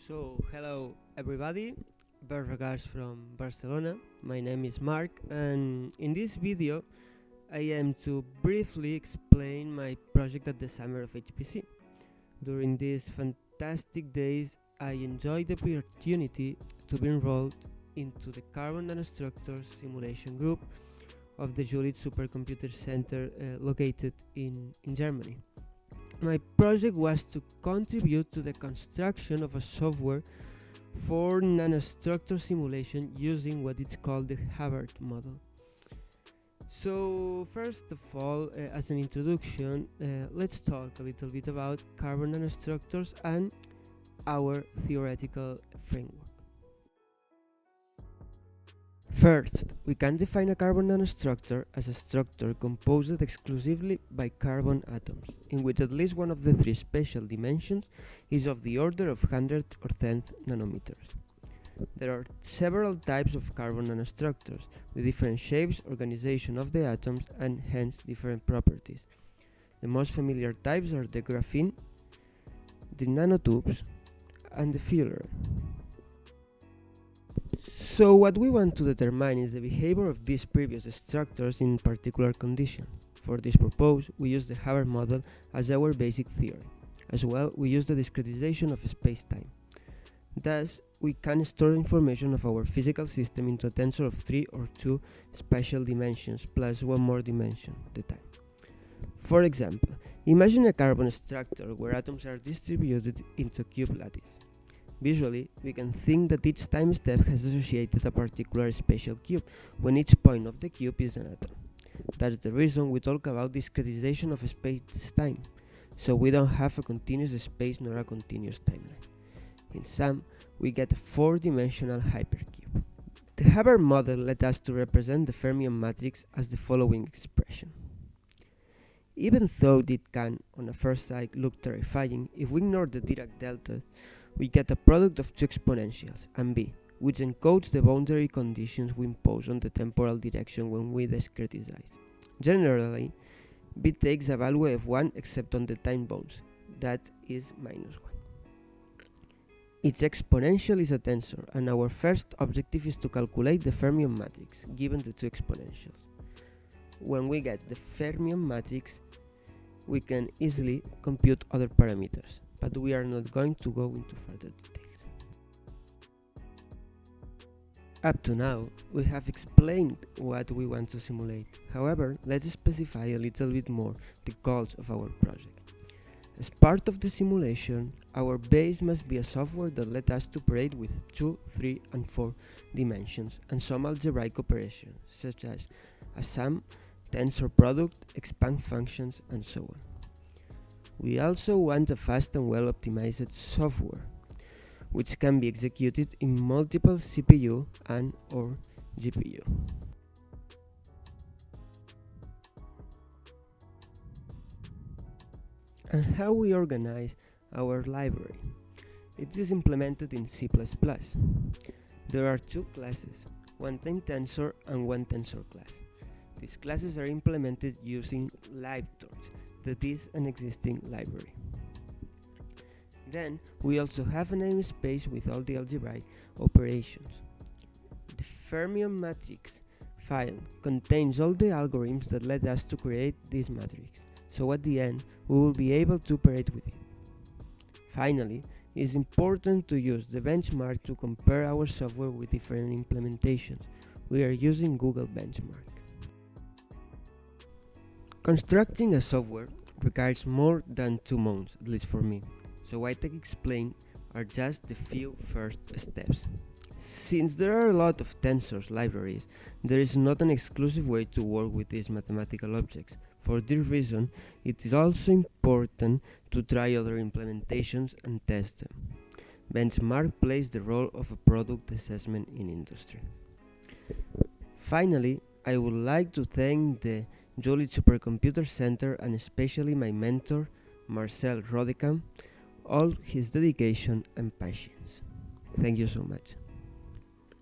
So, hello everybody, best regards from Barcelona. My name is Marc, and in this video I am to briefly explain my project at the summer of HPC. During these fantastic days, I enjoyed the opportunity to be enrolled into the carbon nanostructures simulation group of the Jülich Supercomputer Center located in Germany. My project was to contribute to the construction of a software for nanostructure simulation using what is called the Hubbard model. So first of all, as an introduction, let's talk a little bit about carbon nanostructures and our theoretical framework. First, we can define a carbon nanostructure as a structure composed exclusively by carbon atoms, in which at least one of the three spatial dimensions is of the order of 100 or 10th nanometers. There are several types of carbon nanostructures, with different shapes, organization of the atoms, and hence different properties. The most familiar types are the graphene, the nanotubes, and the filler. So what we want to determine is the behavior of these previous structures in particular conditions. For this purpose, we use the Hubbard model as our basic theory. As well, we use the discretization of space-time. Thus, we can store information of our physical system into a tensor of 3 or 2 spatial dimensions plus one more dimension, the time. For example, imagine a carbon structure where atoms are distributed into a cube lattice. Visually, we can think that each time step has associated a particular spatial cube, when each point of the cube is an atom. That's the reason we talk about discretization of space-time, so we don't have a continuous space nor a continuous timeline. In sum, we get a 4-dimensional hypercube. The Hubbard model led us to represent the fermion matrix as the following expression. Even though it can, on a first sight, look terrifying, if we ignore the Dirac delta, we get a product of two exponentials, and b, which encodes the boundary conditions we impose on the temporal direction when we discretize. Generally, b takes a value of 1 except on the time bounds, that is -1. Each exponential is a tensor, and our first objective is to calculate the fermion matrix, given the two exponentials. When we get the fermion matrix, we can easily compute other parameters, but we are not going to go into further details. Up to now, we have explained what we want to simulate. However, let's specify a little bit more the goals of our project. As part of the simulation, our base must be a software that lets us to operate with 2, 3, and 4 dimensions and some algebraic operations, such as a sum, tensor product, expand functions, and so on. We also want a fast and well-optimized software, which can be executed in multiple CPU and or GPU. And how we organize our library. It is implemented in C++. There are two classes, one time tensor and one tensor class. These classes are implemented using LibTorch, that is an existing library. Then we also have a namespace with all the algebraic operations. The fermion matrix file contains all the algorithms that led us to create this matrix, so at the end we will be able to operate with it. Finally, it is important to use the benchmark to compare our software with different implementations. We are using Google Benchmark. Constructing a software requires more than 2 months, at least for me, so what I explain are just the few first steps. Since there are a lot of tensors libraries, there is not an exclusive way to work with these mathematical objects. For this reason, it is also important to try other implementations and test them. Benchmark plays the role of a product assessment in industry. Finally, I would like to thank the Jülich Supercomputer Center and especially my mentor, Marcel Rodekam, all his dedication and patience. Thank you so much.